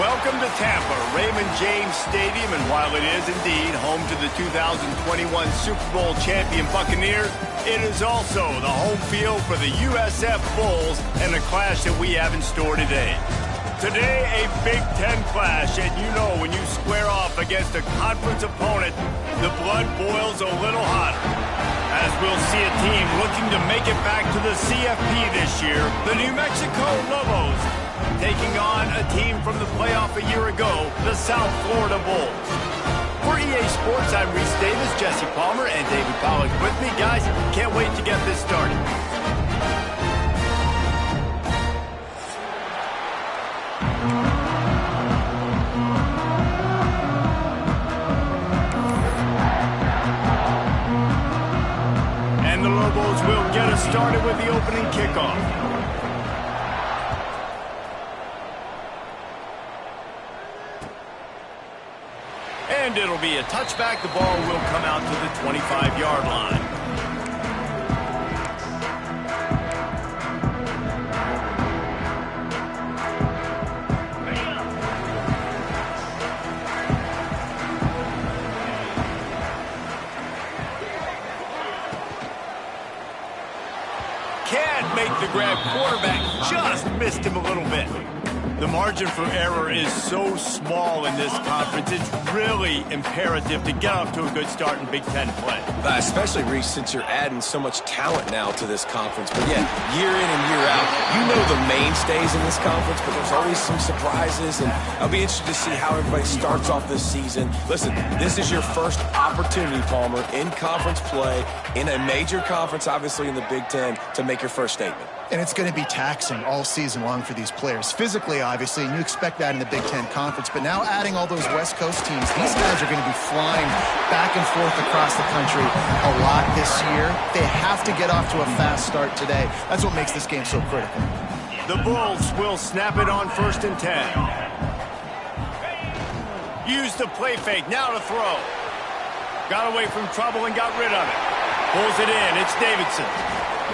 Welcome to Tampa, Raymond James Stadium, and while it is indeed home to the 2021 Super Bowl champion Buccaneers, it is also the home field for the USF Bulls and the clash that we have in store today. Today, a Big Ten clash, and you know when you square off against a conference opponent, the blood boils a little hotter. As we'll see a team looking to make it back to the CFP this year, the New Mexico Lobos, taking on a team from the playoff a year ago, the South Florida Bulls. For EA Sports, I'm Reese Davis, Jesse Palmer, and David Pollack with me. Guys, can't wait to get this started. And the Lobos will get us started with the opening kickoff. And it'll be a touchback. The ball will come out to the 25-yard line. Can't make the grab. Quarterback just missed him a little bit. The margin for error is so small in this conference. It's really imperative to get off to a good start in Big Ten play. Especially, Reese, since you're adding so much talent now to this conference. But yeah, year in and year out, you know the mainstays in this conference, but there's always some surprises, and I'll be interested to see how everybody starts off this season. Listen, this is your first opportunity, Palmer, in conference play, in a major conference, obviously in the Big Ten, to make your first statement. And it's going to be taxing all season long for these players. Physically, obviously, and you expect that in the Big Ten Conference. But now adding all those West Coast teams, these guys are going to be flying back and forth across the country a lot this year. They have to get off to a fast start today. That's what makes this game so critical. The Bulls will snap it on 1st and 10. Use the play fake, now to throw. Got away from trouble and got rid of it. Pulls it in, it's Davidson.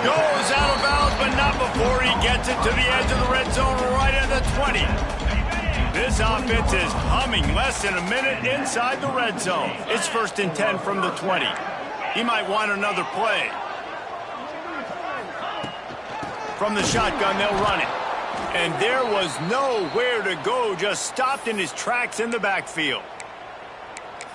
Goes out of bounds, but not before he gets it to the edge of the red zone right at the 20. This offense is humming less than a minute inside the red zone. It's 1st and 10 from the 20. He might want another play. From the shotgun, they'll run it. And there was nowhere to go, just stopped in his tracks in the backfield.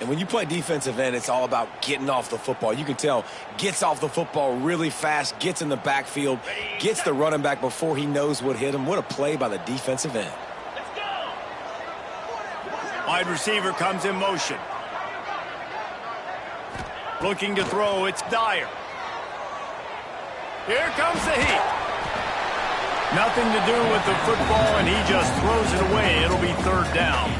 And when you play defensive end, it's all about getting off the football. You can tell, gets off the football really fast, gets in the backfield, gets the running back before he knows what hit him. What a play by the defensive end. Wide receiver comes in motion. Looking to throw, it's Dyer. Here comes the heat. Nothing to do with the football, and he just throws it away. It'll be 3rd down.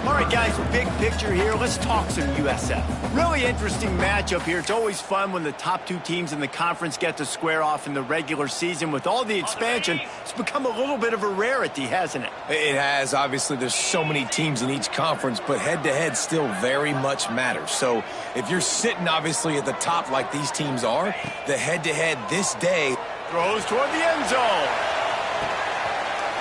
All right, guys, big picture here. Let's talk some USF. Really interesting matchup here. It's always fun when the top two teams in the conference get to square off in the regular season. With all the expansion, it's become a little bit of a rarity, hasn't it? It has. Obviously, there's so many teams in each conference, but head-to-head still very much matters. So if you're sitting, obviously, at the top like these teams are, the head-to-head this day. Throws toward the end zone.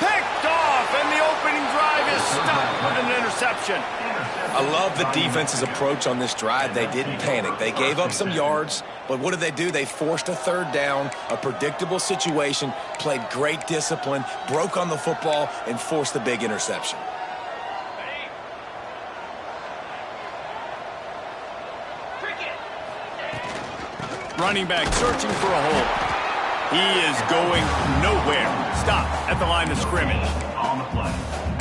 Picked off, and the opening drive is stopped with an interception. I love the defense's approach on this drive. They didn't panic. They gave up some yards, but what did they do? They forced a 3rd down, a predictable situation, played great discipline, broke on the football, and forced the big interception. Running back searching for a hole. He is going nowhere. Stop at the line of scrimmage.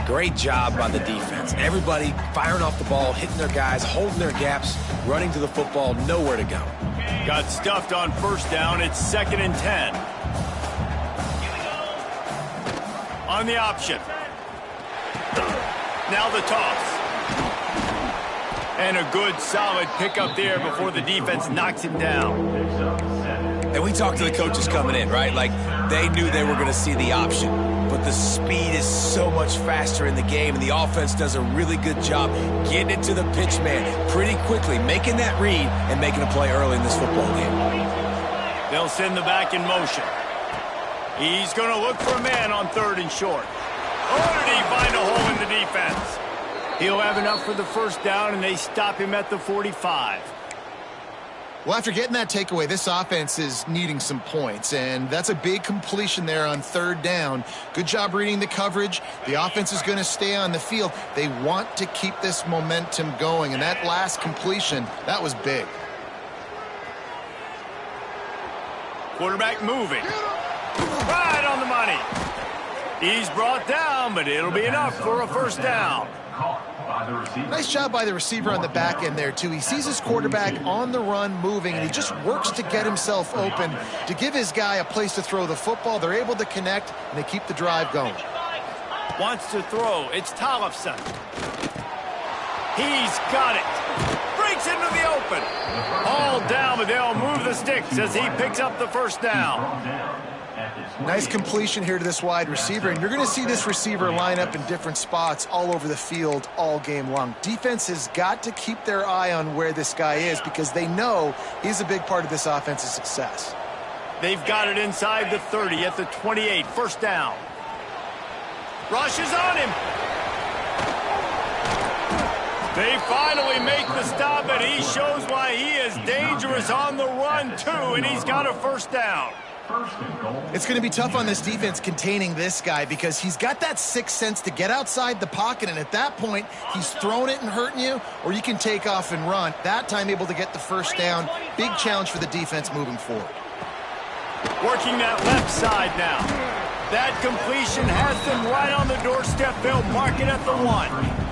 Great job by the defense. Everybody firing off the ball, hitting their guys, holding their gaps, running to the football, nowhere to go. Got stuffed on 1st down. It's 2nd and 10. On the option. Now the toss. And a good, solid pickup there before the defense knocks him down. And we talked to the coaches coming in, right? Like, they knew they were going to see the option. But the speed is so much faster in the game, and the offense does a really good job getting it to the pitch man pretty quickly, making that read and making a play early in this football game. They'll send the back in motion. He's going to look for a man on 3rd and short. Oh, did he find a hole in the defense. He'll have enough for the first down, and they stop him at the 45. Well, after getting that takeaway, this offense is needing some points, and that's a big completion there on third down. Good job reading the coverage. The offense is going to stay on the field. They want to keep this momentum going, and that last completion, that was big. Quarterback moving. Right on the money. He's brought down, but it'll be enough for a first down. Nice job by the receiver on the back end there, too. He sees his quarterback on the run moving, and he just works to get himself open to give his guy a place to throw the football. They're able to connect, and they keep the drive going. Wants to throw. It's Tollefson. He's got it. Breaks into the open. All down, but they'll move the sticks as he picks up the first down. Nice completion here to this wide receiver, and you're going to see this receiver line up in different spots all over the field all game long. Defense has got to keep their eye on where this guy is because they know he's a big part of this offense's success. They've got it inside the 30 at the 28. First down. Rush is on him. They finally make the stop, and he shows why he is dangerous on the run, too, and he's got a first down. It's going to be tough on this defense containing this guy because he's got that sixth sense to get outside the pocket, and at that point, he's throwing it and hurting you, or you can take off and run. That time able to get the first down. Big challenge for the defense moving forward. Working that left side now. That completion has them right on the doorstep. They'll mark it at the 1.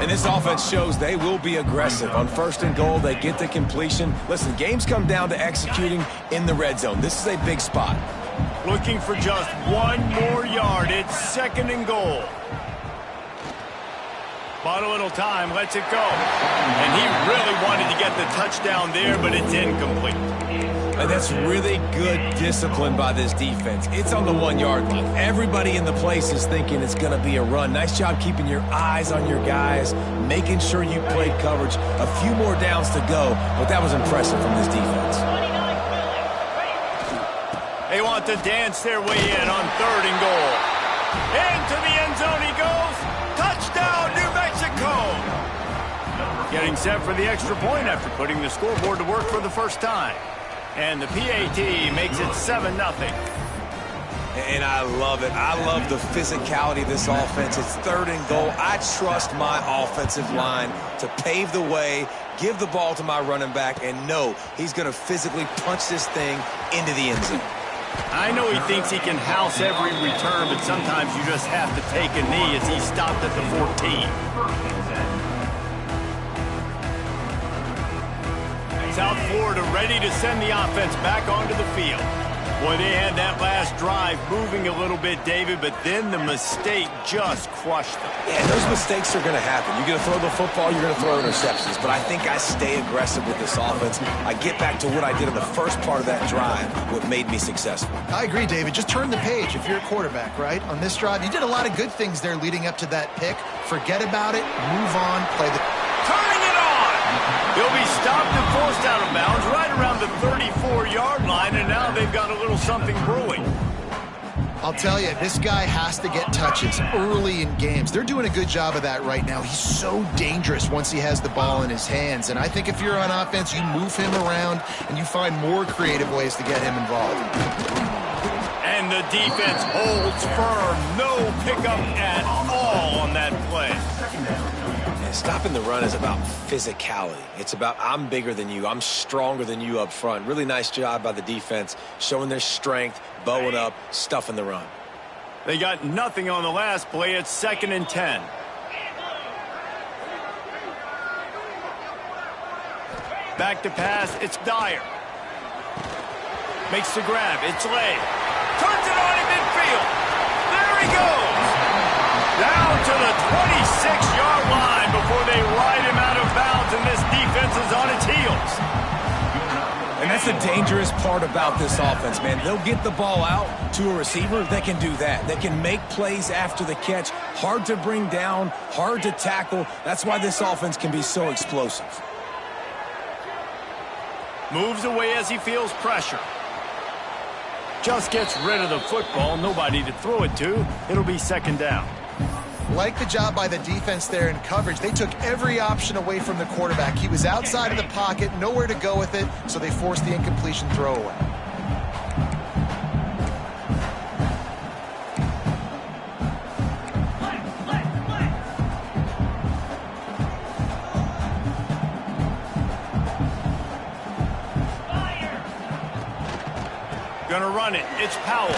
And this offense shows they will be aggressive. On first and goal, they get the completion. Listen, games come down to executing in the red zone. This is a big spot. Looking for just one more yard. It's second and goal. Bought a little time, lets it go. And he really wanted to get the touchdown there, but it's incomplete. And that's really good discipline by this defense. It's on the 1 yard line. Everybody in the place is thinking it's going to be a run. Nice job keeping your eyes on your guys, making sure you played coverage. A few more downs to go, but that was impressive from this defense. They want to dance their way in on third and goal. Into the end zone he goes. Touchdown, New Mexico. Getting set for the extra point after putting the scoreboard to work for the first time. And the PAT makes it 7-0. And I love it. I love the physicality of this offense. It's third and goal. I trust my offensive line to pave the way, give the ball to my running back, and know he's going to physically punch this thing into the end zone. I know he thinks he can house every return, but sometimes you just have to take a knee as he stopped at the 14. South Florida ready to send the offense back onto the field. Boy, they had that last drive moving a little bit, David, but then the mistake just crushed them. Yeah, those mistakes are going to happen. You're going to throw the football, you're going to throw interceptions, but I think I stay aggressive with this offense. I get back to what I did in the first part of that drive, what made me successful. I agree, David. Just turn the page if you're a quarterback, right? On this drive, you did a lot of good things there leading up to that pick. Forget about it, move on, play the... Turning it on! He'll be stopped and forced out of bounds right around the 34-yard line, and now they've got a little something brewing. I'll tell you, this guy has to get touches early in games. They're doing a good job of that right now. He's so dangerous once he has the ball in his hands, and I think if you're on offense, you move him around and you find more creative ways to get him involved. And the defense holds firm. No pickup at all on that play. Stopping the run is about physicality. It's about I'm bigger than you. I'm stronger than you up front. Really nice job by the defense, showing their strength, bowing up, stuffing the run. They got nothing on the last play. It's 2nd and 10. Back to pass. It's Dyer. Makes the grab. It's Lay. Turns it on in midfield. There he goes. Down to the 26-yard line before they ride him out of bounds, and this defense is on its heels. And that's the dangerous part about this offense, man. They'll get the ball out to a receiver. They can do that. They can make plays after the catch. Hard to bring down, hard to tackle. That's why this offense can be so explosive. Moves away as he feels pressure. Just gets rid of the football. Nobody to throw it to. It'll be 2nd down. like the job by the defense there in coverage. They took every option away from the quarterback. He was outside of the pocket, nowhere to go with it, so they forced the incompletion throwaway. Gonna run it. It's Powell.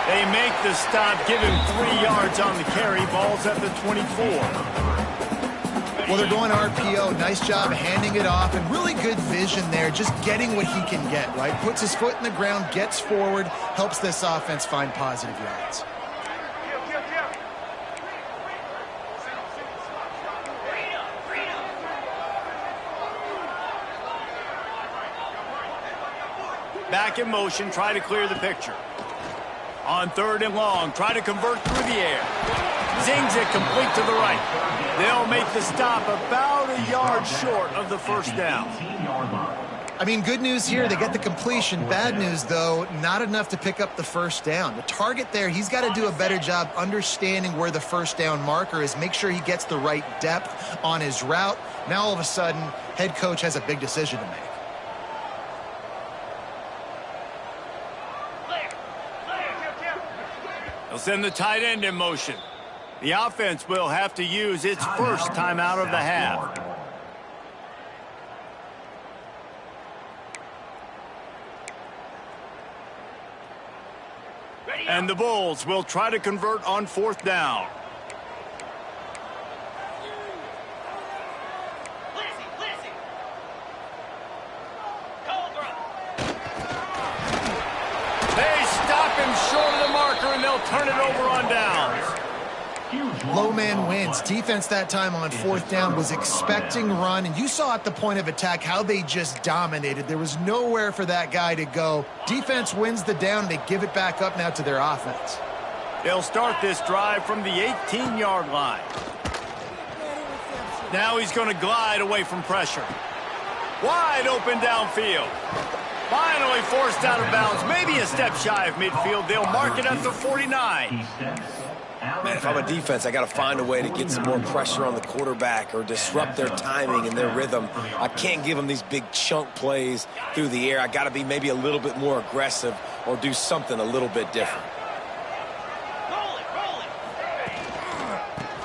They make the stop, give him 3 yards on the carry. Ball's at the 24. Well, they're going RPO. Nice job handing it off, and really good vision there, just getting what he can get, right? Puts his foot in the ground, gets forward, helps this offense find positive yards. Back in motion, try to clear the picture. On 3rd and long, try to convert through the air. Zings it complete to the right. They'll make the stop about a yard short of the first down. I mean, good news here, they get the completion. Bad news, though, not enough to pick up the first down. The target there, he's got to do a better job understanding where the first down marker is, make sure he gets the right depth on his route. Now, all of a sudden, head coach has a big decision to make. They'll send the tight end in motion. The offense will have to use its first timeout of the half. And the Bulls will try to convert on 4th down. Short of the marker, and they'll turn it over on downs. Low man wins. Defense that time on 4th down was expecting run, and you saw at the point of attack how they just dominated. There was nowhere for that guy to go. Defense wins the down. They give it back up now to their offense. They'll start this drive from the 18-yard line. Now he's going to glide away from pressure. Wide open downfield. Finally forced out of bounds, maybe a step shy of midfield. They'll mark it at the 49. Man, if I'm a defense, I got to find a way to get some more pressure on the quarterback or disrupt their timing and their rhythm. I can't give them these big chunk plays through the air. I got to be maybe a little bit more aggressive or do something a little bit different.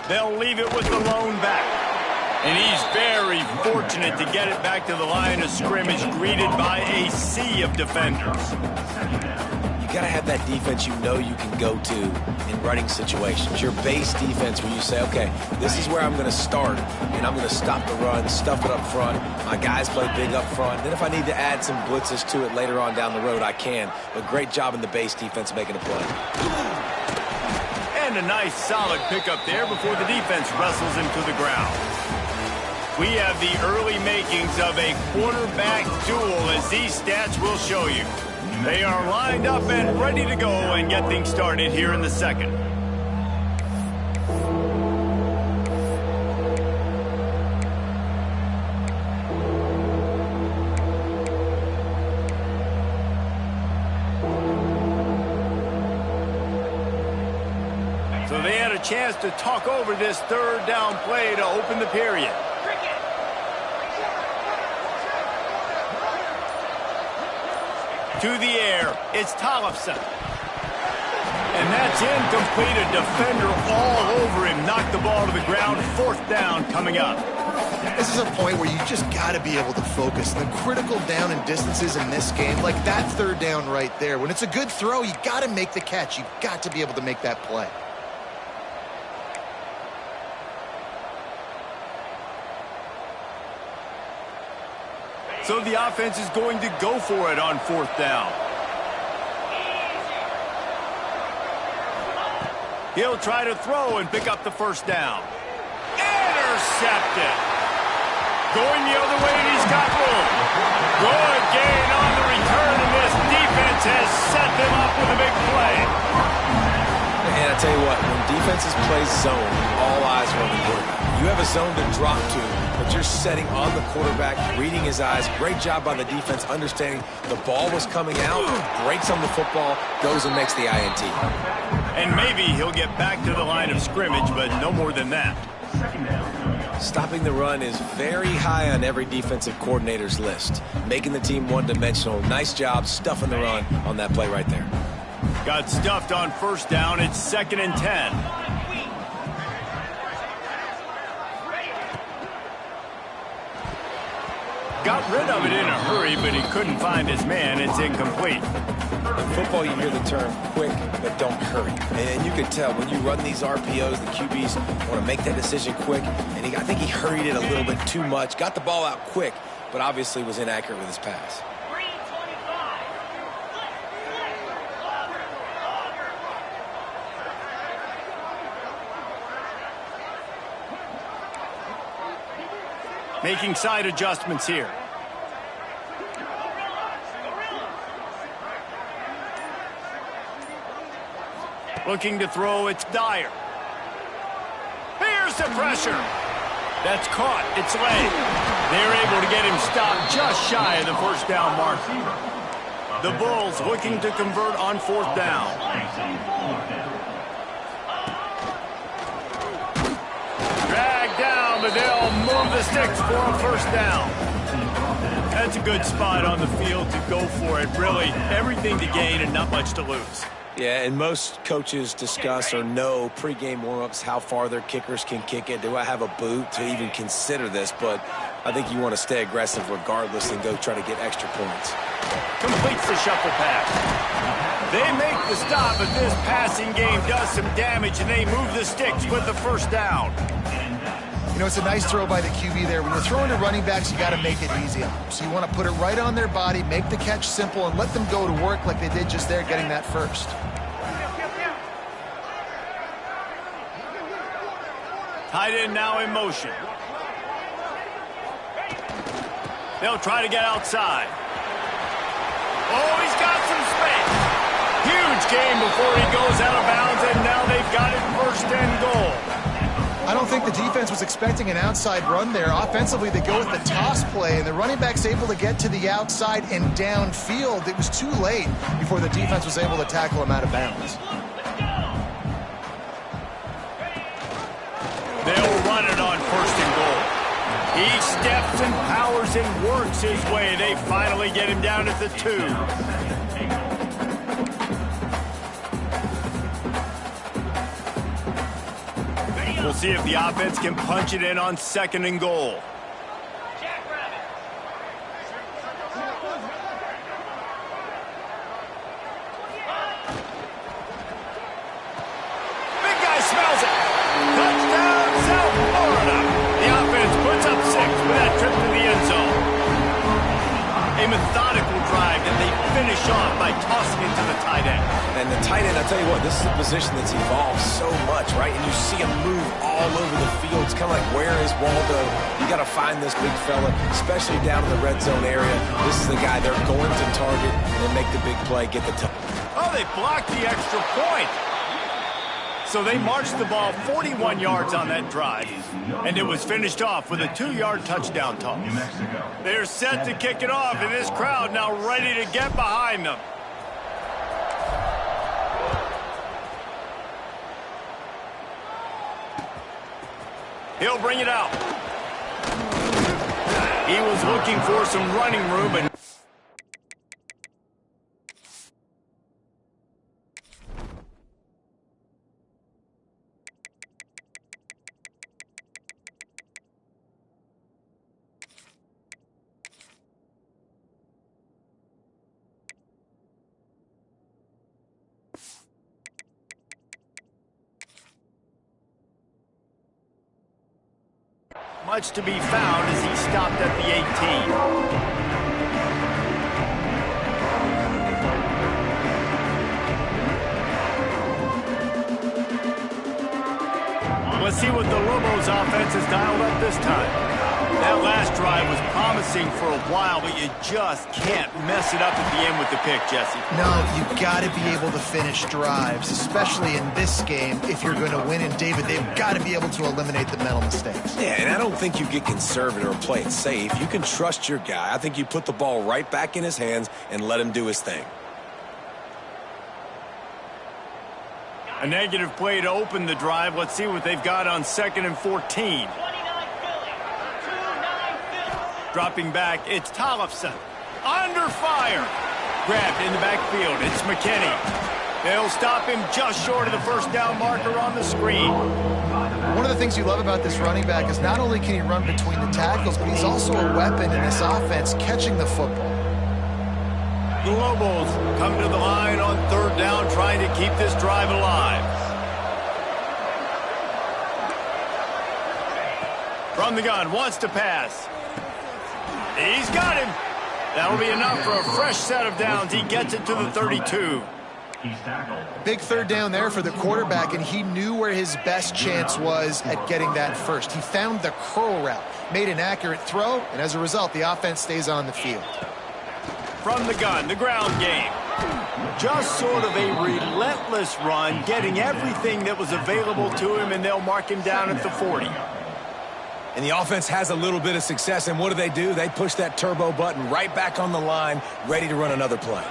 They'll leave it with the lone back. And he's very fortunate to get it back to the line of scrimmage, greeted by a sea of defenders. You got to have that defense you know you can go to in running situations. Your base defense where you say, okay, this is where I'm going to start, and I'm going to stop the run, stuff it up front. My guys play big up front. Then if I need to add some blitzes to it later on down the road, I can. But great job in the base defense making a play. And a nice solid pickup there before the defense wrestles him to the ground. We have the early makings of a quarterback duel, as these stats will show you. They are lined up and ready to go and get things started here in the second. So they had a chance to talk over this 3rd down play to open the period. To the air, it's Tollefson. And that's incomplete. A defender all over him. Knocked the ball to the ground. 4th down coming up. This is a point where you just got to be able to focus. The critical down and distances in this game, like that 3rd down right there. When it's a good throw, you got to make the catch. You've got to be able to make that play. So the offense is going to go for it on 4th down. He'll try to throw and pick up the first down. Intercepted. Going the other way, and he's got room. Good gain on the return, and this defense has set them up with a big play. And I tell you what, when defenses play zone, all eyes are on the quarterback. You have a zone to drop to, but you're setting on the quarterback, reading his eyes. Great job by the defense, understanding the ball was coming out, breaks on the football, goes and makes the INT. And maybe he'll get back to the line of scrimmage, but no more than that. Stopping the run is very high on every defensive coordinator's list. Making the team one-dimensional. Nice job stuffing the run on that play right there. Got stuffed on first down. It's 2nd and 10. Got rid of it in a hurry, but he couldn't find his man. It's incomplete. In football, you hear the term quick, but don't hurry. And you can tell when you run these RPOs, the QBs want to make that decision quick. And I think he hurried it a little bit too much. Got the ball out quick, but obviously was inaccurate with his pass. Making side adjustments here. Looking to throw, it's Dyer. Here's the pressure. That's caught, it's late. They're able to get him stopped just shy of the first down mark. The Bulls looking to convert on 4th down. But they'll move the sticks for a first down. That's a good spot on the field to go for it. Really, everything to gain and not much to lose. Yeah, and most coaches discuss or know pregame warm-ups how far their kickers can kick it. Do I have a boot to even consider this? But I think you want to stay aggressive regardless and go try to get extra points. Completes the shuffle pass. They make the stop, but this passing game does some damage, and they move the sticks with the first down. You know, it's a nice throw by the QB there. When you're throwing to running backs, you got to make it easy on them. So you want to put it right on their body, make the catch simple, and let them go to work like they did just there, getting that first. Tight end now in motion. They'll try to get outside. Oh, he's got some space. Huge gain before he goes out of bounds, and now they've got it 1st and goal. I don't think the defense was expecting an outside run there. Offensively, they go with the toss play, and the running back's able to get to the outside and downfield. It was too late before the defense was able to tackle him out of bounds. They'll run it on 1st and goal. He steps and powers and works his way. They finally get him down at the 2. We'll see if the offense can punch it in on 2nd and goal. Big guy smells it. Touchdown, South Florida. The offense puts up 6 with that trip to the end zone. A methodical drive that they finish off by tossing it to the tight end. And the tight end, I'll tell you what, this is a position that's evolved so much, right? And you see him move all over the field. It's kind of like, where is Waldo? You got to find this big fella, especially down in the red zone area. This is the guy they're going to target and make the big play, get the touchdown. Oh, they blocked the extra point. So they marched the ball 41 yards on that drive, and it was finished off with a 2-yard touchdown toss. They're set to kick it off, and this crowd now ready to get behind them. He'll bring it out. He was looking for some running room, but much to be found as he stopped at the 18. Let's see what the Lobos offense has dialed up this time. That last drive was promising for a while, but you just can't mess it up at the end with the pick, Jesse. No, you've got to be able to finish drives, especially in this game if you're going to win. And, David, they've got to be able to eliminate the mental mistakes. Yeah, and I don't think you get conservative or play it safe. You can trust your guy. I think you put the ball right back in his hands and let him do his thing. A negative play to open the drive. Let's see what they've got on 2nd and 14. Dropping back, it's Tollefson. Under fire. Grabbed in the backfield. It's McKinney. They'll stop him just short of the first down marker on the screen. One of the things you love about this running back is not only can he run between the tackles, but he's also a weapon in this offense catching the football. The Lobos come to the line on 3rd down, trying to keep this drive alive. From the gun, wants to pass. He's got him. That'll be enough for a fresh set of downs. He gets it to the 32. Big 3rd down there for the quarterback, and he knew where his best chance was at getting that first. He found the curl route, made an accurate throw, and as a result, the offense stays on the field. From the gun, the ground game. Just sort of a relentless run, getting everything that was available to him, and they'll mark him down at the 40. And the offense has a little bit of success, and what do? They push that turbo button right back on the line, ready to run another play.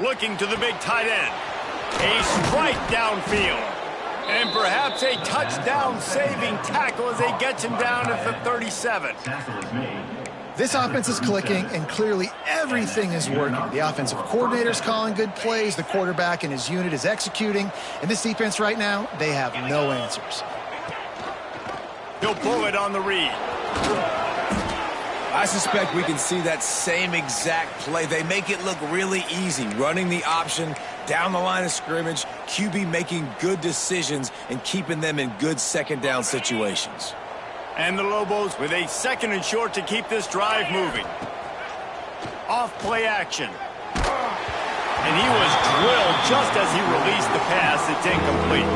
Looking to the big tight end. A strike downfield. And perhaps a touchdown-saving tackle as they get him down at the 37. This offense is clicking, and clearly everything is working. The offensive coordinator's calling good plays. The quarterback and his unit is executing. And this defense right now, they have no answers. He'll pull it on the read. I suspect we can see that same exact play. They make it look really easy, running the option down the line of scrimmage, QB making good decisions and keeping them in good 2nd down situations. And the Lobos with a 2nd and short to keep this drive moving. Off play action. And he was drilled just as he released the pass. It's incomplete.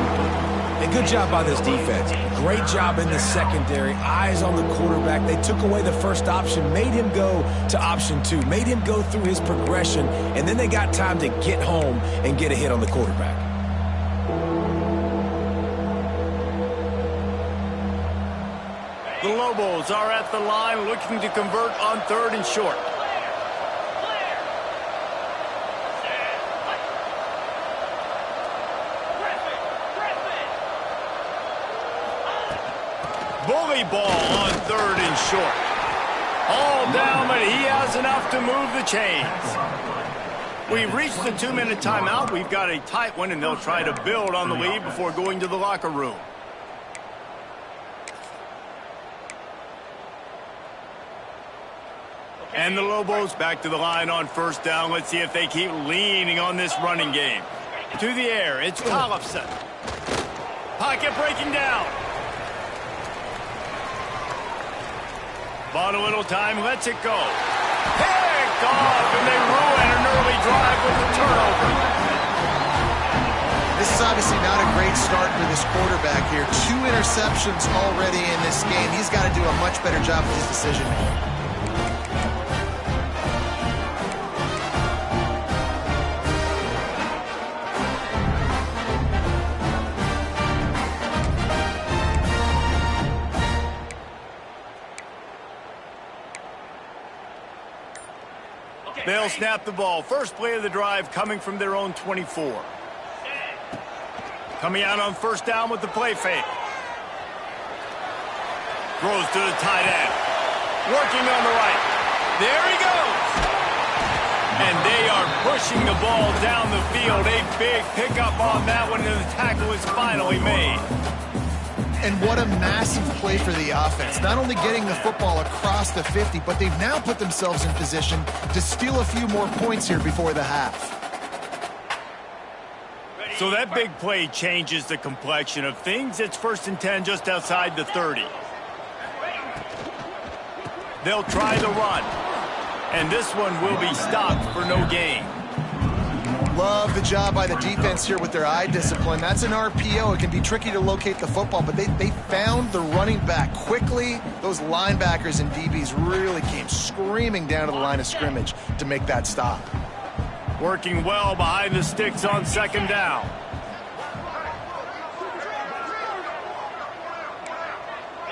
And good job by this defense. Great job in the secondary. Eyes on the quarterback. They took away the first option, made him go to option 2, made him go through his progression, and then they got time to get home and get a hit on the quarterback. The Lobos are at the line looking to convert on 3rd and short. Bully ball on 3rd and short. All down, but he has enough to move the chains. We reached the 2-minute timeout. We've got a tight one, and they'll try to build on the lead before going to the locker room. And the Lobos back to the line on 1st down. Let's see if they keep leaning on this running game. To the air, it's Tollefson. Pocket breaking down. Bought a little time, lets it go. Picked off, and they ruin an early drive with a turnover. This is obviously not a great start for this quarterback here. 2 interceptions already in this game. He's got to do a much better job with his decision making. They'll snap the ball. First play of the drive coming from their own 24. Coming out on 1st down with the play fake. Throws to the tight end. Working on the right. There he goes. And they are pushing the ball down the field. A big pickup on that one, and the tackle is finally made. And what a massive play for the offense. Not only getting the football across the 50, but they've now put themselves in position to steal a few more points here before the half. So that big play changes the complexion of things. It's 1st and 10 just outside the 30. They'll try the run. And this one will be stopped for no gain. Love the job by the defense here with their eye discipline. That's an RPO. It can be tricky to locate the football, but they found the running back quickly. Those linebackers and DBs really came screaming down to the line of scrimmage to make that stop. Working well behind the sticks on 2nd down.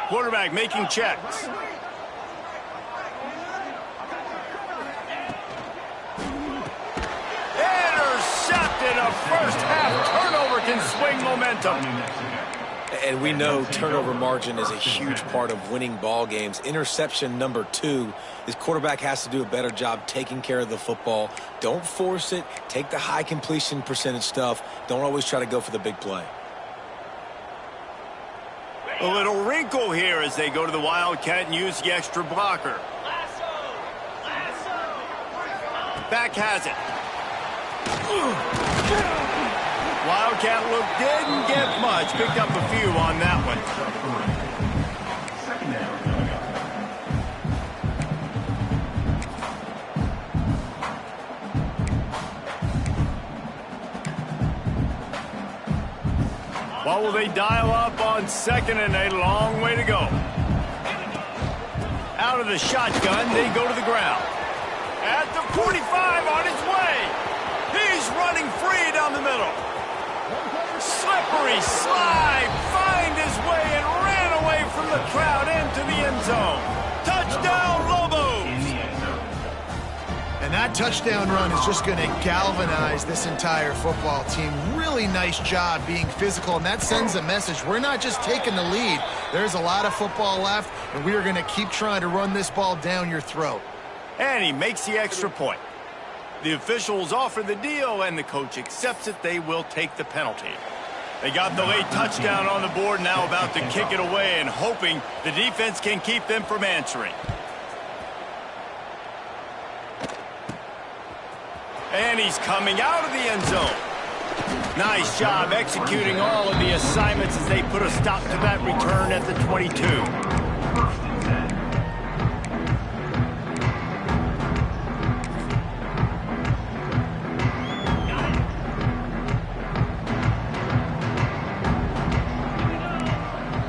Quarterback making checks. Intercepted, a momentum. And we know turnover margin is a huge part of winning ball games. Interception number 2, his quarterback has to do a better job taking care of the football. Don't force it. Take the high completion percentage stuff. Don't always try to go for the big play. A little wrinkle here as they go to the Wildcat and use the extra blocker. Back has it. Wildcat look didn't get much. Picked up a few on that one. What will they dial up on 2nd and a long way to go? Out of the shotgun, they go to the ground. At the 45 on his way. He's running free down the middle. Slippery slide, find his way and ran away from the crowd into the end zone. Touchdown, Lobos! And that touchdown run is just going to galvanize this entire football team. Really nice job being physical, and that sends a message. We're not just taking the lead. There's a lot of football left, and we are going to keep trying to run this ball down your throat. And he makes the extra point. The officials offer the deal, and the coach accepts it. They will take the penalty. They got the late touchdown on the board, now about to kick it away and hoping the defense can keep them from answering. And he's coming out of the end zone. Nice job executing all of the assignments as they put a stop to that return at the 22.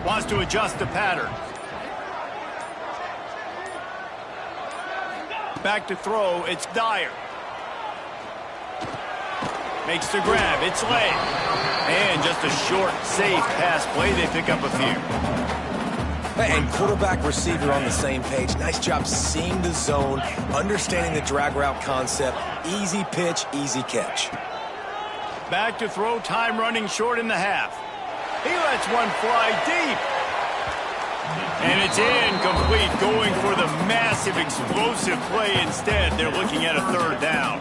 Wants to adjust the pattern. Back to throw, it's Dyer. Makes the grab, it's late. And just a short, safe pass play, they pick up a few. And quarterback receiver on the same page. Nice job seeing the zone, understanding the drag route concept. Easy pitch, easy catch. Back to throw, time running short in the half. He lets one fly deep. And it's incomplete, going for the massive explosive play instead. They're looking at a 3rd down.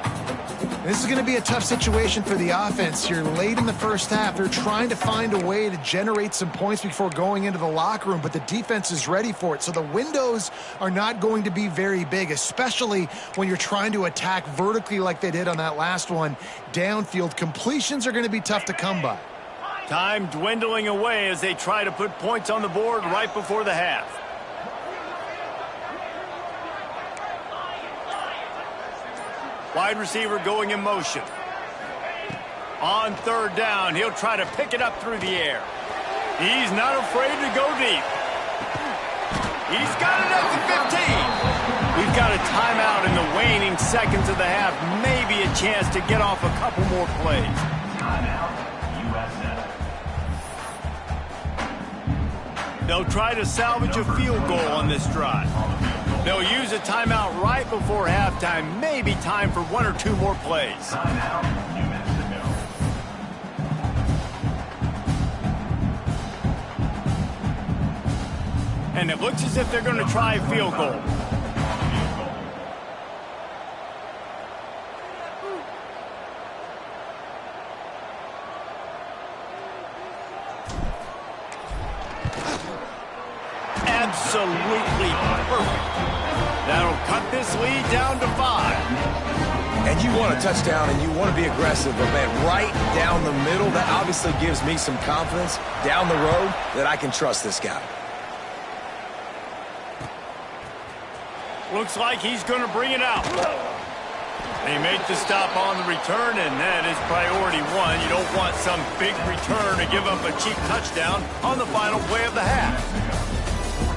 This is going to be a tough situation for the offense here. Late in the first half, they're trying to find a way to generate some points before going into the locker room, but the defense is ready for it. So the windows are not going to be very big, especially when you're trying to attack vertically like they did on that last one. Downfield completions are going to be tough to come by. Time dwindling away as they try to put points on the board right before the half. Wide receiver going in motion. On 3rd down, he'll try to pick it up through the air. He's not afraid to go deep. He's got it at the 15. We've got a timeout in the waning seconds of the half. Maybe a chance to get off a couple more plays. Timeout, USF. They'll try to salvage a field goal on this drive. They'll use a timeout right before halftime. Maybe time for 1 or 2 more plays. Timeout, New Mexico. And it looks as if they're going to try a field goal. Absolutely perfect. That'll cut this lead down to 5. And you want a touchdown and you want to be aggressive, but man, right down the middle, that obviously gives me some confidence down the road that I can trust this guy. Looks like he's going to bring it out. They make the stop on the return, and that is priority 1. You don't want some big return to give up a cheap touchdown on the final play of the half.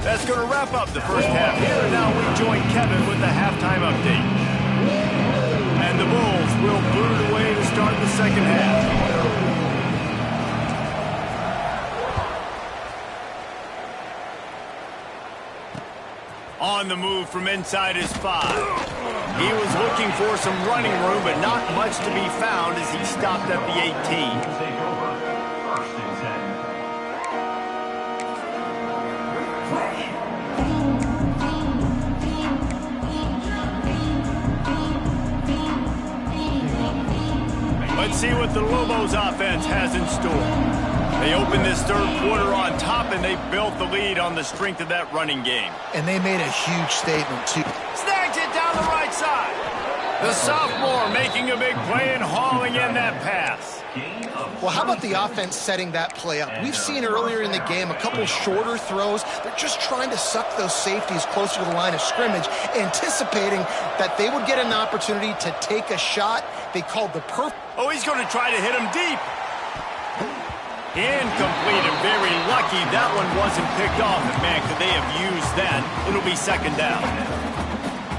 That's going to wrap up the first half here. And now we join Kevin with the halftime update. And the Bulls will boot it away to start the second half. On the move from inside his 5. He was looking for some running room, but not much to be found as he stopped at the 18. Let's see what the Lobos offense has in store. They opened this third quarter on top, and they built the lead on the strength of that running game. And they made a huge statement, too. Snags it down the right side. The sophomore making a big play and hauling in that pass. Well, how about the offense setting that play up? We've seen earlier in the game a couple shorter throws. They're just trying to suck those safeties closer to the line of scrimmage, anticipating that they would get an opportunity to take a shot. They called the perfect. Oh, he's going to try to hit him deep. Incomplete, and very lucky that one wasn't picked off. And man, could they have used that? It'll be second down.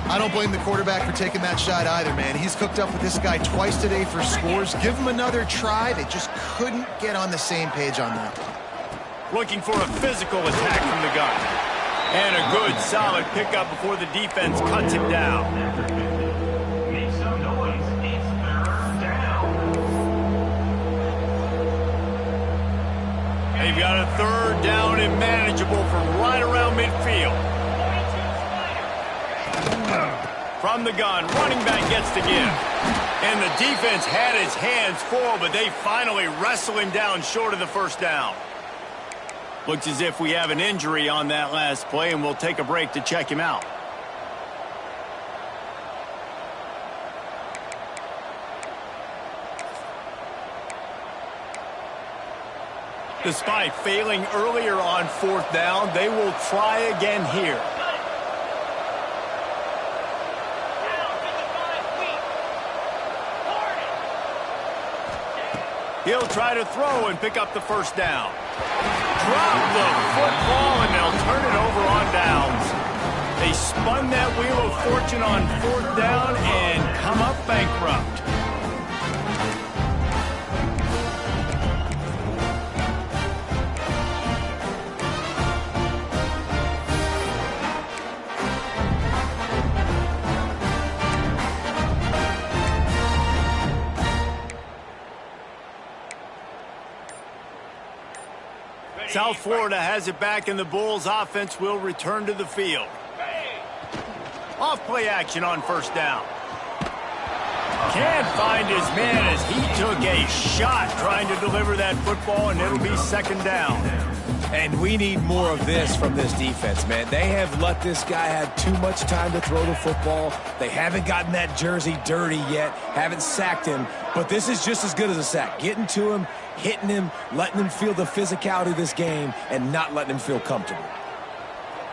I don't blame the quarterback for taking that shot either, man. He's cooked up with this guy twice today for scores. Give him another try. They just couldn't get on the same page on that one. Looking for a physical attack from the gun. And a good, solid pickup before the defense cuts him down. Make some noise. It's third down. They've got a third down and manageable from right around midfield. From the gun, running back gets to give. And the defense had his hands full, but they finally wrestle him down short of the first down. Looks as if we have an injury on that last play, and we'll take a break to check him out. Despite failing earlier on fourth down, they will try again here. He'll try to throw and pick up the first down. Drop the football, and they'll turn it over on downs. They spun that wheel of fortune on fourth down and come up bankrupt. South Florida has it back, and the Bulls offense will return to the field. Off play action on first down. Can't find his man as he took a shot trying to deliver that football, and it'll be second down. And we need more of this from this defense, man. They have let this guy have too much time to throw the football. They haven't gotten that jersey dirty yet, haven't sacked him. But this is just as good as a sack. Getting to him, hitting him, letting him feel the physicality of this game, and not letting him feel comfortable.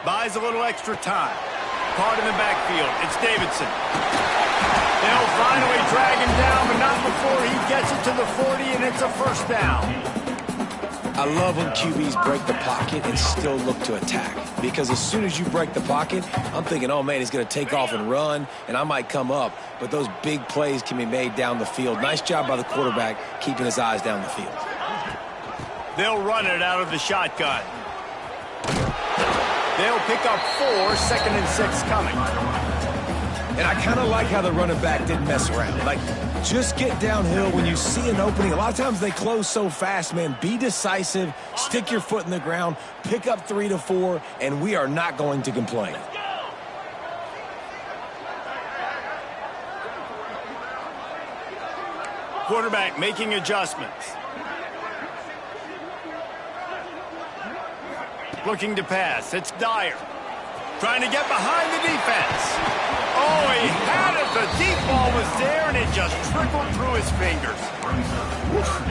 Buys a little extra time. Caught in the backfield. It's Davidson. They'll finally drag him down, but not before he gets it to the 40, and it's a first down. I love when QBs break the pocket and still look to attack. Because as soon as you break the pocket, I'm thinking, oh, man, he's going to take off and run, and I might come up. But those big plays can be made down the field. Nice job by the quarterback keeping his eyes down the field. They'll run it out of the shotgun. They'll pick up 4, second and 6 coming. And I kind of like how the running back didn't mess around. Like, just get downhill when you see an opening. A lot of times they close so fast, man. Be decisive, stick your foot in the ground, pick up 3 to 4, and we are not going to complain. Quarterback making adjustments. Looking to pass. It's Dyer. Trying to get behind the defense. Oh, he had it. The deep ball was there, and it just trickled through his fingers.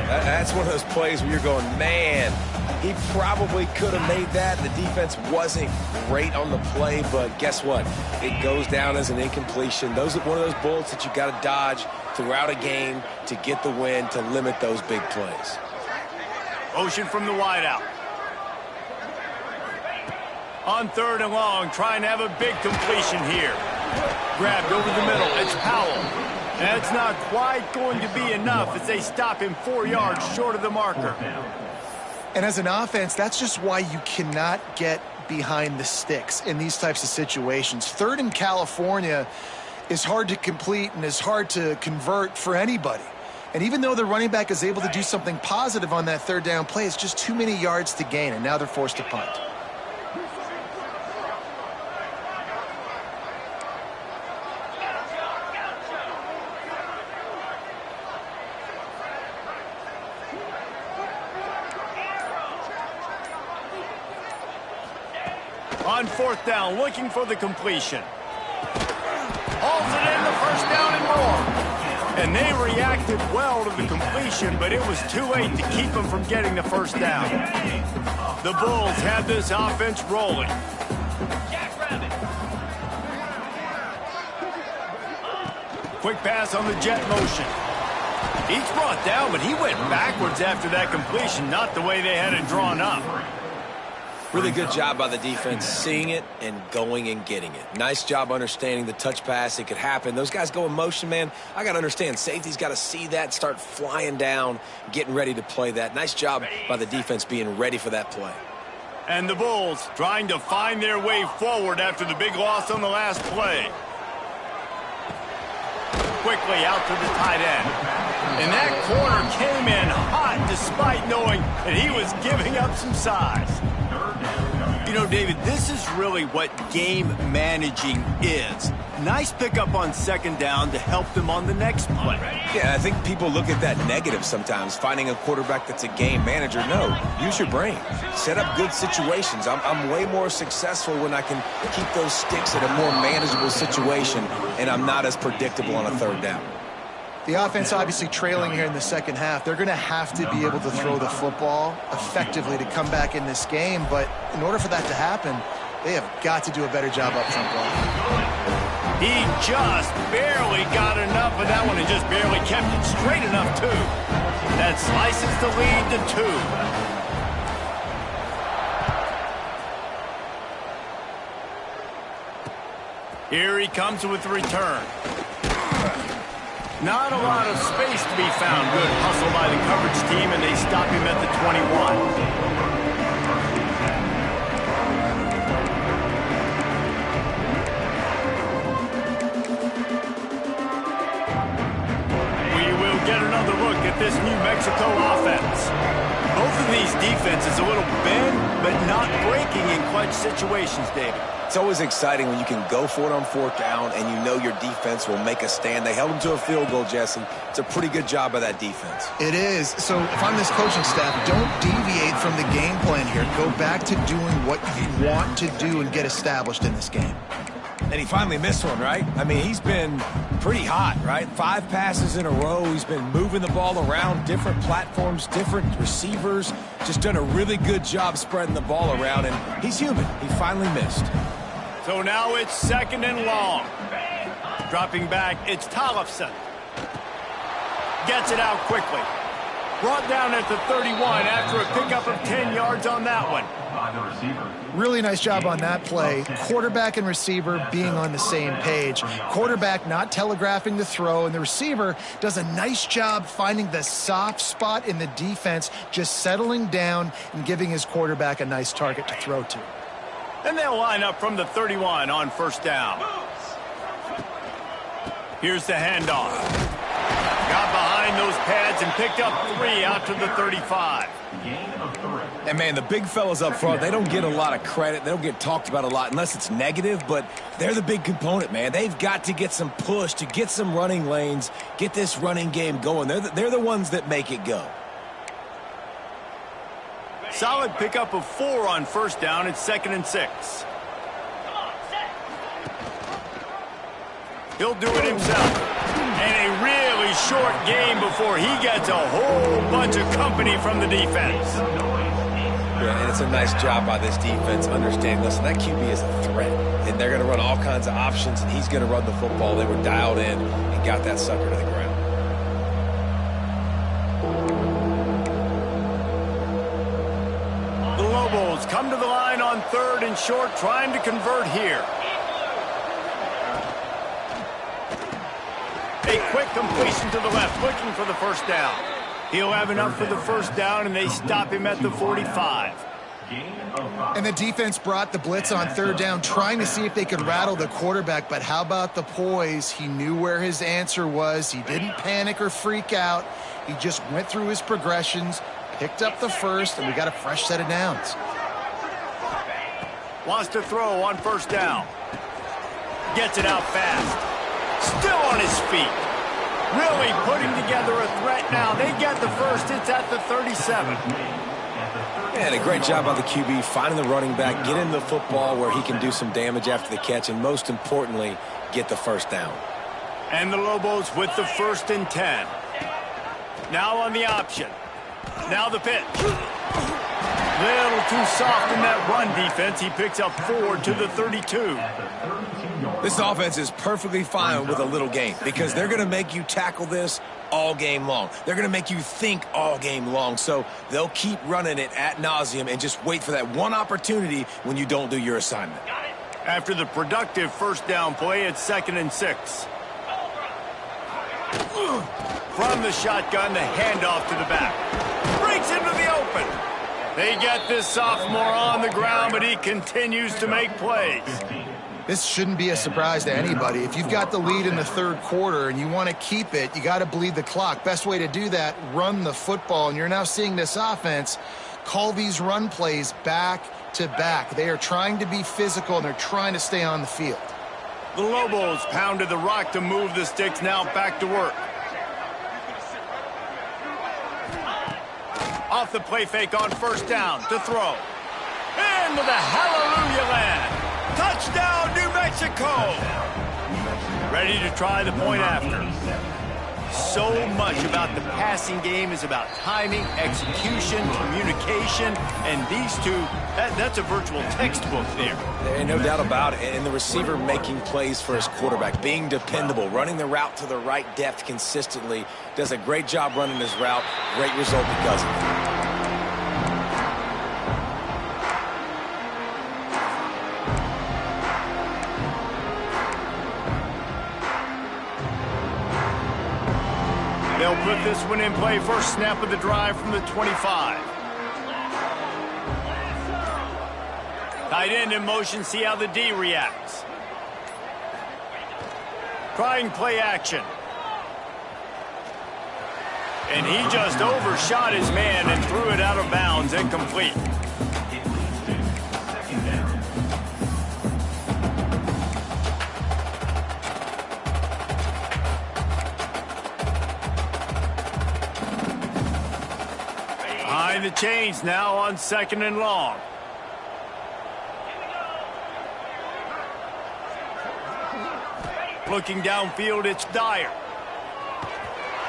That's one of those plays where you're going, man, he probably could have made that. The defense wasn't great on the play, but guess what? It goes down as an incompletion. Those are one of those bullets that you got to dodge throughout a game to get the win, to limit those big plays. Motion from the wideout. On third and long, trying to have a big completion here. Grabbed over the middle. It's Powell. That's not quite going to be enough as they stop him 4 yards short of the marker. And as an offense, that's just why you cannot get behind the sticks in these types of situations. Third in California is hard to complete and is hard to convert for anybody. And even though the running back is able to do something positive on that third down play, it's just too many yards to gain, and now they're forced to punt. On 4th down, looking for the completion. Hauls it in, the first down and more. And they reacted well to the completion, but it was too late to keep them from getting the first down. The Bulls have this offense rolling. Quick pass on the jet motion. He's brought down, but he went backwards after that completion, not the way they had it drawn up. Really good job by the defense, seeing it and going and getting it. Nice job understanding the touch pass. It could happen. Those guys go in motion, man. I got to understand, safety's got to see that, start flying down, getting ready to play that. Nice job by the defense being ready for that play. And the Bulls trying to find their way forward after the big loss on the last play. Quickly out to the tight end. And that corner came in hot despite knowing that he was giving up some size. You know, David, this is really what game managing is. Nice pickup on 2nd down to help them on the next play. Yeah, I think people look at that negative sometimes, finding a quarterback that's a game manager. No, use your brain. Set up good situations. I'm way more successful when I can keep those sticks at a more manageable situation, and I'm not as predictable on a 3rd down. The offense obviously trailing here in the second half. They're going to have to be able to throw the football effectively to come back in this game. But in order for that to happen, they have got to do a better job up front blocking. He just barely got enough of that one and just barely kept it straight enough, too. That slices the lead to 2. Here he comes with the return. Not a lot of space to be found. Good hustle by the coverage team, and they stop him at the 21. We will get another look at this New Mexico offense. Both of these defenses a little bend, but not breaking in clutch situations, David. It's always exciting when you can go for it on 4th down and you know your defense will make a stand. They held them to a field goal, Jesse. It's a pretty good job by that defense. It is. So if I'm this coaching staff, don't deviate from the game plan here. Go back to doing what you want to do and get established in this game. And he finally missed one, right? I mean, he's been pretty hot, right? 5 passes in a row. He's been moving the ball around, different platforms, different receivers. Just done a really good job spreading the ball around, and he's human. He finally missed. So now it's 2nd and long. Dropping back, it's Tollefson. Gets it out quickly. Brought down at the 31 after a pickup of 10 yards on that one. Really nice job on that play. Quarterback and receiver being on the same page. Quarterback not telegraphing the throw, and the receiver does a nice job finding the soft spot in the defense, just settling down and giving his quarterback a nice target to throw to. And they'll line up from the 31 on 1st down. Here's the handoff. Got behind those pads and picked up 3 out to the 35. And, man, the big fellas up front, they don't get a lot of credit. They don't get talked about a lot unless it's negative, but they're the big component, man. They've got to get some push, to get some running lanes, get this running game going. They're the ones that make it go. Solid pickup of 4 on 1st down. It's 2nd and 6. He'll do it himself. And a really short game before he gets a whole bunch of company from the defense. Yeah, and it's a nice job by this defense understanding, listen, that QB is a threat. And they're going to run all kinds of options, and he's going to run the football. They were dialed in and got that sucker to the ground. The Lobos come to the line on 3rd and short, trying to convert here. A quick completion to the left, looking for the 1st down. He'll have enough for the 1st down, and they stop him at the 45. And the defense brought the blitz on 3rd down, trying to see if they could rattle the quarterback. But how about the poise? He knew where his answer was. He didn't panic or freak out. He just went through his progressions, picked up the 1st, and we got a fresh set of downs. Wants to throw on 1st down. Gets it out fast. Still on his feet. Really putting together a threat now. They get the 1st. It's at the 37. Yeah, And a great job by the QB finding the running back, getting the football where he can do some damage after the catch, and most importantly, get the first down. And the Lobos with the 1st and 10. Now on the option. Now the pitch. Little too soft in that run defense. He picks up 4 to the 32. This offense is perfectly fine with a little game because they're going to make you tackle this all game long. They're going to make you think all game long. So they'll keep running it ad nauseum and just wait for that one opportunity when you don't do your assignment. After the productive first down play, it's 2nd and 6. From the shotgun, the handoff to the back. Breaks into the open. They get this sophomore on the ground, but he continues to make plays. This shouldn't be a surprise to anybody. If you've got the lead in the 3rd quarter and you want to keep it, you got to bleed the clock. Best way to do that, run the football. And you're now seeing this offense call these run plays back to back. They are trying to be physical, and they're trying to stay on the field. The Lobos pounded the rock to move the sticks, now back to work. Off the play fake on 1st down to throw. Into the hallelujah land. Touchdown, New Mexico! Ready to try the point after. So much about the passing game is about timing, execution, communication, and these two, that's a virtual textbook there. There's no doubt about it. And the receiver making plays for his quarterback, being dependable, running the route to the right depth consistently, does a great job running his route. Great result because of it. They'll put this one in play. First snap of the drive from the 25. Tight end in motion. See how the D reacts. Trying play action. And he just overshot his man and threw it out of bounds, incomplete. Behind the chains now on 2nd and long. Looking downfield, it's Dyer.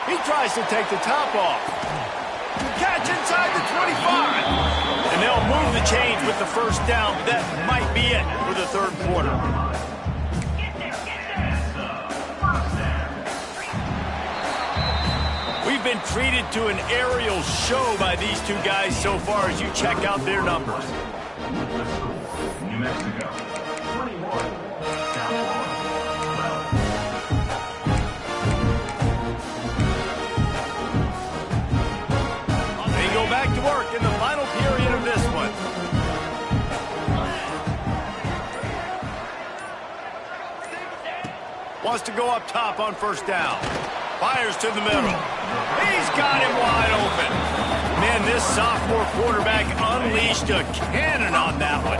He tries to take the top off. Catch inside the 25. And they'll move the chains with the first down. That might be it for the 3rd quarter. We've been treated to an aerial show by these two guys so far as you check out their numbers. New Mexico, 21, They go back to work in the final period of this one. Wants to go up top on 1st down. Fires to the middle. He's got him wide open. Man, this sophomore quarterback unleashed a cannon on that one.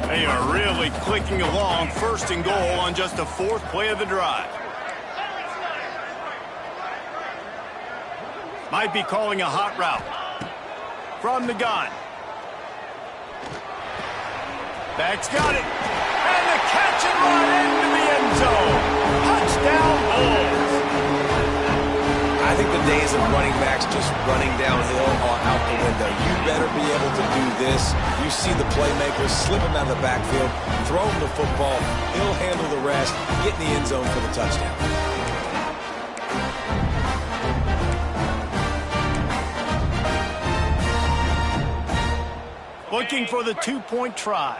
They are really clicking along. 1st and goal on just the 4th play of the drive. Might be calling a hot route. From the gun. Back's got it. And the catch and run into the end zone. Touchdown, Bulls. I think the days of running backs just running downhill are out the window. You better be able to do this. You see the playmakers slip him out of the backfield, throw him the football, he'll handle the rest, get in the end zone for the touchdown. Looking for the 2-point try.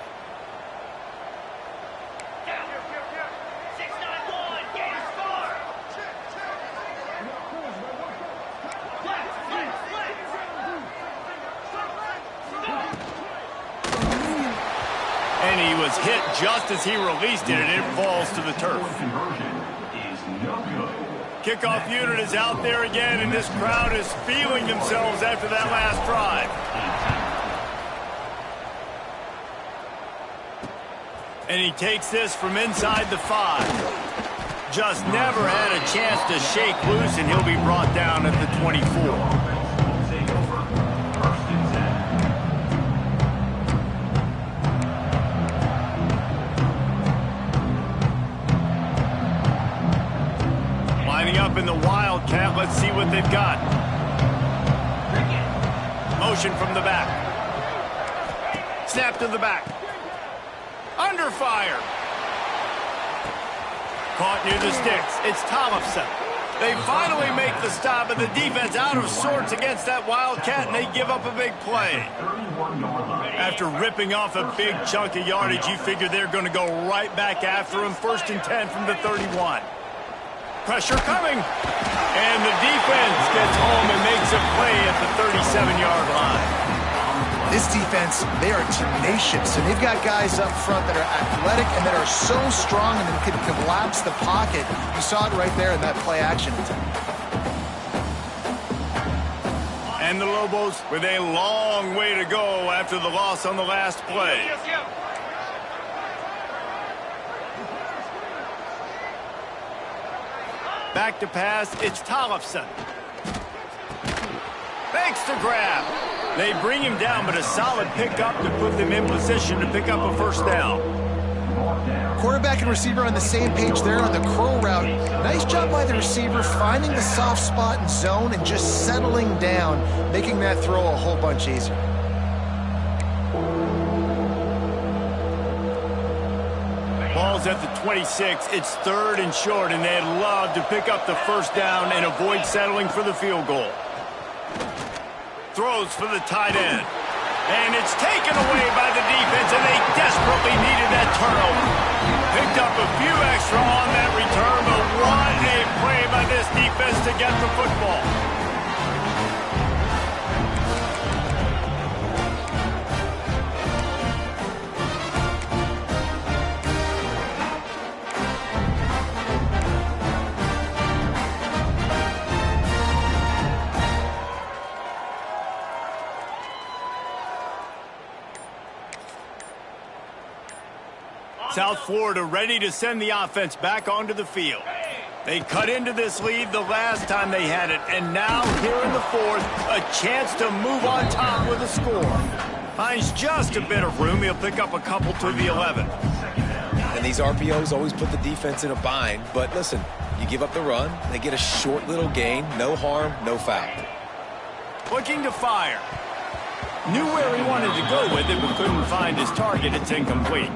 And he was hit just as he released it, and it falls to the turf. Kickoff unit is out there again, and this crowd is feeling themselves after that last drive. And he takes this from inside the 5. Just never had a chance to shake loose, and he'll be brought down at the 24. up in the Wildcat. Let's see what they've got. Motion from the back. Snap to the back. Under fire. Caught near the sticks. It's Tollefson. They finally make the stop, and the defense out of sorts against that Wildcat, and they give up a big play. After ripping off a big chunk of yardage, you figure they're going to go right back after him. 1st and 10 from the 31. Pressure coming. And the defense gets home and makes a play at the 37-yard line. This defense, they are tenacious, and they've got guys up front that are athletic and that are so strong and that can collapse the pocket. You saw it right there in that play action attempt. And the Lobos with a long way to go after the loss on the last play. Back to pass, it's Tollefson. Thanks to grab. They bring him down, but a solid pickup to put them in position to pick up a 1st down. Quarterback and receiver on the same page there on the curl route. Nice job by the receiver finding the soft spot and zone and just settling down, making that throw a whole bunch easier. Ball's at the 26. It's 3rd and short, and they'd love to pick up the 1st down and avoid settling for the field goal. Throws for the tight end. And it's taken away by the defense, and they desperately needed that turnover. Picked up a few extra on that return, but what a play by this defense to get the football. South Florida ready to send the offense back onto the field. They cut into this lead the last time they had it, and now here in the 4th, a chance to move on top with a score. Finds just a bit of room. He'll pick up a couple to the 11. And these RPOs always put the defense in a bind, but listen, you give up the run, they get a short little gain, no harm, no foul. Looking to fire. Knew where he wanted to go with it, but couldn't find his target. It's incomplete.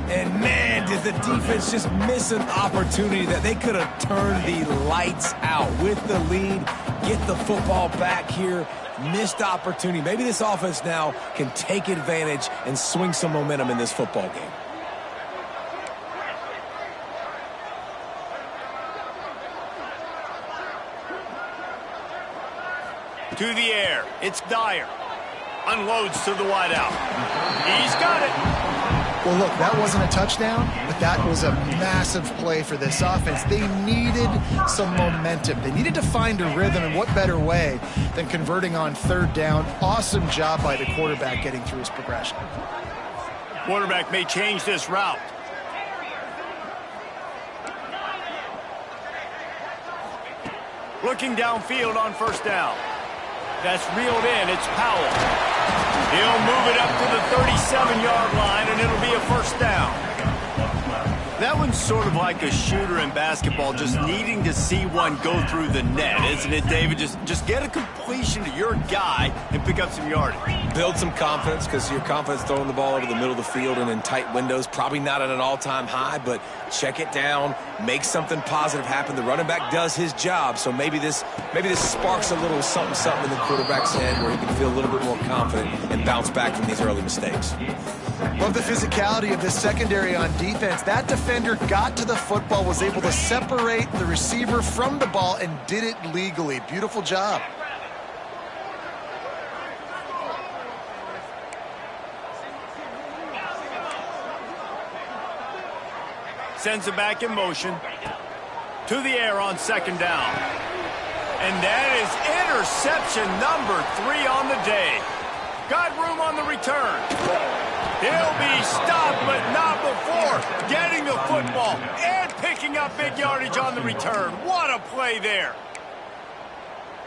And man, did the defense just miss an opportunity that they could have turned the lights out with the lead, get the football back here. Missed opportunity. Maybe this offense now can take advantage and swing some momentum in this football game. To the air. It's Dyer. Unloads to the wideout. He's got it. Well, look, that wasn't a touchdown, but that was a massive play for this offense. They needed some momentum. They needed to find a rhythm, and what better way than converting on 3rd down. Awesome job by the quarterback getting through his progression. Quarterback may change this route. Looking downfield on 1st down. That's reeled in. It's Powell. He'll move it up to the 37-yard line, and it'll be a 1st down. That one's sort of like a shooter in basketball, just needing to see one go through the net, isn't it, David? Just get a completion to your guy and pick up some yardage. Build some confidence, because your confidence throwing the ball over the middle of the field and in tight windows, probably not at an all-time high, but check it down, make something positive happen. The running back does his job, so maybe this sparks a little something in the quarterback's head where he can feel a little bit more confident and bounce back from these early mistakes. Love the physicality of this secondary on defense. That defender got to the football, was able to separate the receiver from the ball, and did it legally. Beautiful job. Sends it back in motion. To the air on 2nd down. And that is interception number 3 on the day. Got room on the return. He'll be stopped, but not before getting the football and picking up big yardage on the return. What a play there.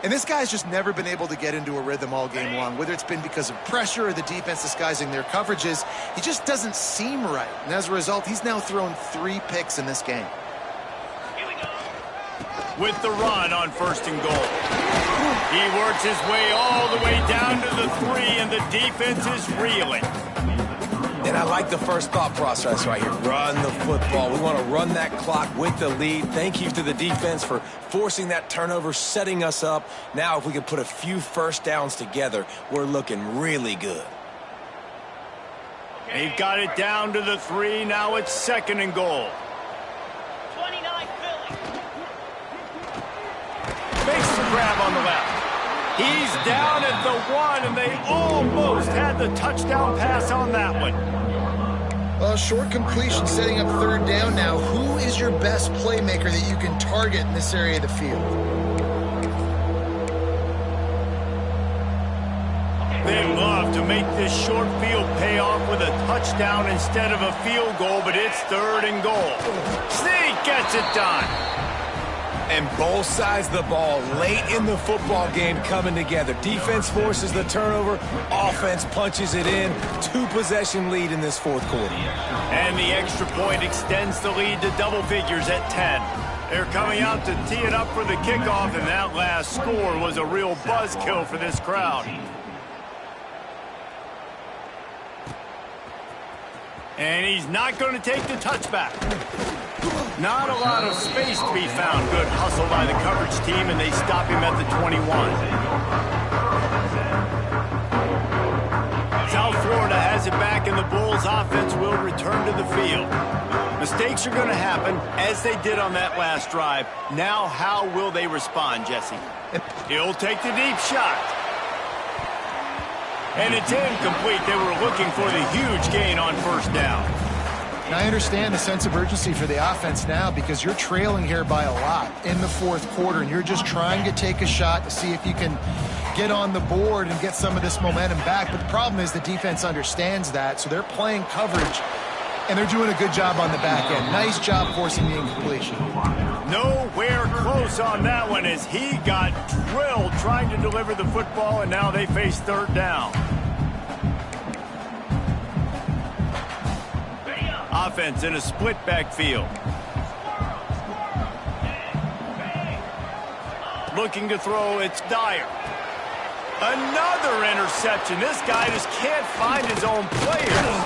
And this guy's just never been able to get into a rhythm all game long, whether it's been because of pressure or the defense disguising their coverages. He just doesn't seem right. And as a result, he's now thrown 3 picks in this game. with the run on 1st and goal. He works his way all the way down to the 3, and the defense is reeling. And I like the first thought process right here. Run the football. We want to run that clock with the lead. Thank you to the defense for forcing that turnover, setting us up. Now, if we can put a few first downs together, we're looking really good. They've got it down to the 3. Now it's 2nd and goal. 29 Philly. Makes the grab on the left. He's down at the 1, and they almost had the touchdown pass on that one. Well, short completion setting up 3rd down now. Who is your best playmaker that you can target in this area of the field? They love to make this short field pay off with a touchdown instead of a field goal, but it's 3rd and goal. Sneak gets it done. And both sides of the ball late in the football game coming together. Defense forces the turnover. Offense punches it in. 2-possession lead in this 4th quarter. And the extra point extends the lead to double figures at 10. They're coming out to tee it up for the kickoff, and that last score was a real buzzkill for this crowd. And he's not going to take the touchback. Not a lot of space to be found. Good hustle by the coverage team, and they stop him at the 21. South Florida has it back, and the Bulls offense will return to the field. Mistakes are going to happen, as they did on that last drive. Now, how will they respond, Jesse? He'll take the deep shot. And it's incomplete. They were looking for the huge gain on 1st down. And I understand the sense of urgency for the offense now because you're trailing here by a lot in the 4th quarter, and you're just trying to take a shot to see if you can get on the board and get some of this momentum back. But the problem is the defense understands that, so they're playing coverage, and they're doing a good job on the back end. Nice job forcing the incompletion. Nowhere close on that one as he got drilled trying to deliver the football, and now they face 3rd down. Offense in a split backfield. Looking to throw, it's Dyer. Another interception. This guy just can't find his own players.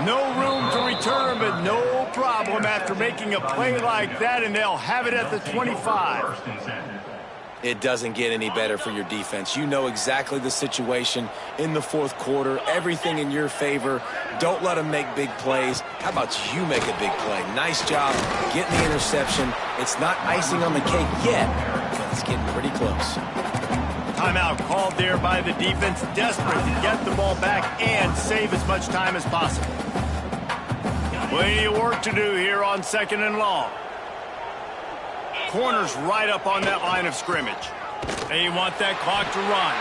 No room to return, but no problem after making a play like that, and they'll have it at the 25. It doesn't get any better for your defense. You know exactly the situation in the 4th quarter. Everything in your favor. Don't let them make big plays. How about you make a big play? Nice job getting the interception. It's not icing on the cake yet, but it's getting pretty close. Timeout called there by the defense, desperate to get the ball back and save as much time as possible. Plenty of work to do here on 2nd and long. Corner's right up on that line of scrimmage. They want that clock to run.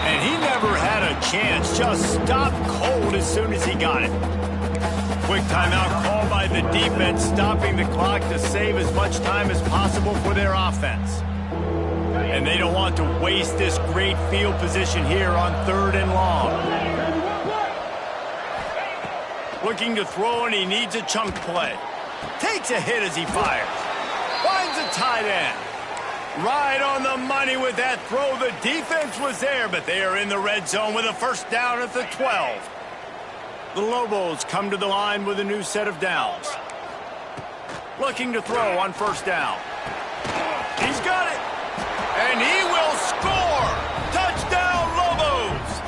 And he never had a chance. Just stopped cold as soon as he got it. Quick timeout called by the defense, stopping the clock to save as much time as possible for their offense. And they don't want to waste this great field position here on 3rd and long. Looking to throw, and he needs a chunk play. Takes a hit as he fires. Finds a tight end. Right on the money with that throw. The defense was there, but they are in the red zone with a 1st down at the 12. The Lobos come to the line with a new set of downs. Looking to throw on 1st down. He's got it. And he will score. Touchdown, Lobos.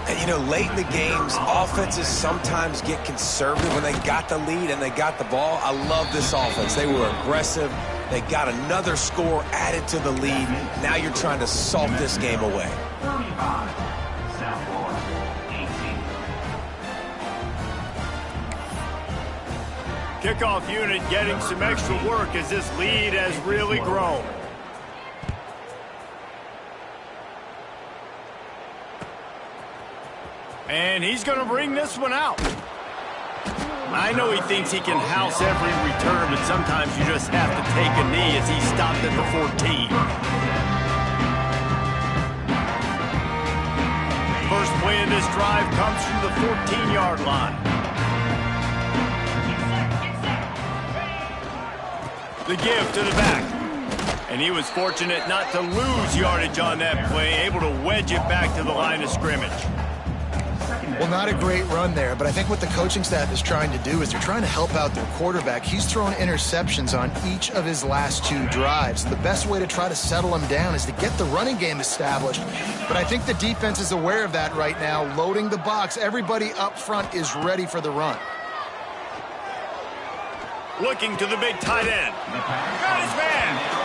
And, you know, late in the games, offenses sometimes get conservative when they got the lead and they got the ball. I love this offense. They were aggressive. They got another score added to the lead. Now you're trying to salt this game away. 35, South Florida, 18. Kickoff unit getting some extra work as this lead has really grown. And he's going to bring this one out. I know he thinks he can house every return, but sometimes you just have to take a knee as he stopped at the 14. First play of this drive comes from the 14-yard line. The give to the back. And he was fortunate not to lose yardage on that play, able to wedge it back to the line of scrimmage. Well, not a great run there, but I think what the coaching staff is trying to do is they're trying to help out their quarterback. He's thrown interceptions on each of his last 2 drives. The best way to try to settle him down is to get the running game established. But I think the defense is aware of that right now, loading the box. Everybody up front is ready for the run. Looking to the big tight end. Got his man.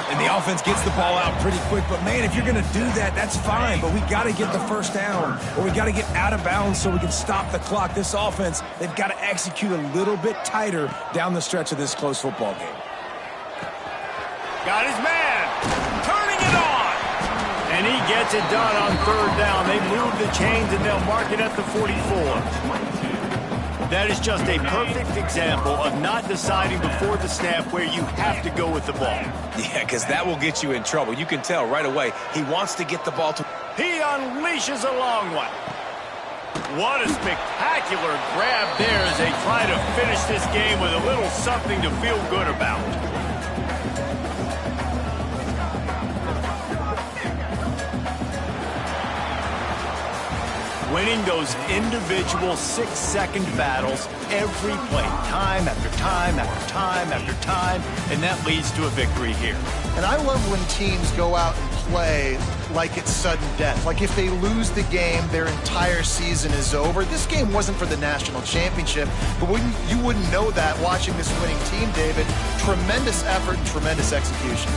And the offense gets the ball out pretty quick. But, man, if you're going to do that, that's fine. But we got to get the first down, or we got to get out of bounds so we can stop the clock. This offense, they've got to execute a little bit tighter down the stretch of this close football game. Got his man. Turning it on. And he gets it done on 3rd down. They move the chains, and they'll mark it at the 44. That is just a perfect example of not deciding before the snap where you have to go with the ball. Yeah, because that will get you in trouble. You can tell right away he wants to get the ball to... He unleashes a long one. What a spectacular grab there as they try to finish this game with a little something to feel good about. Winning those individual 6-second battles every play, time after time after time after time, and that leads to a victory here. And I love when teams go out and play like it's sudden death. Like if they lose the game, their entire season is over. This game wasn't for the national championship, but you wouldn't know that watching this winning team, David. Tremendous effort and tremendous execution.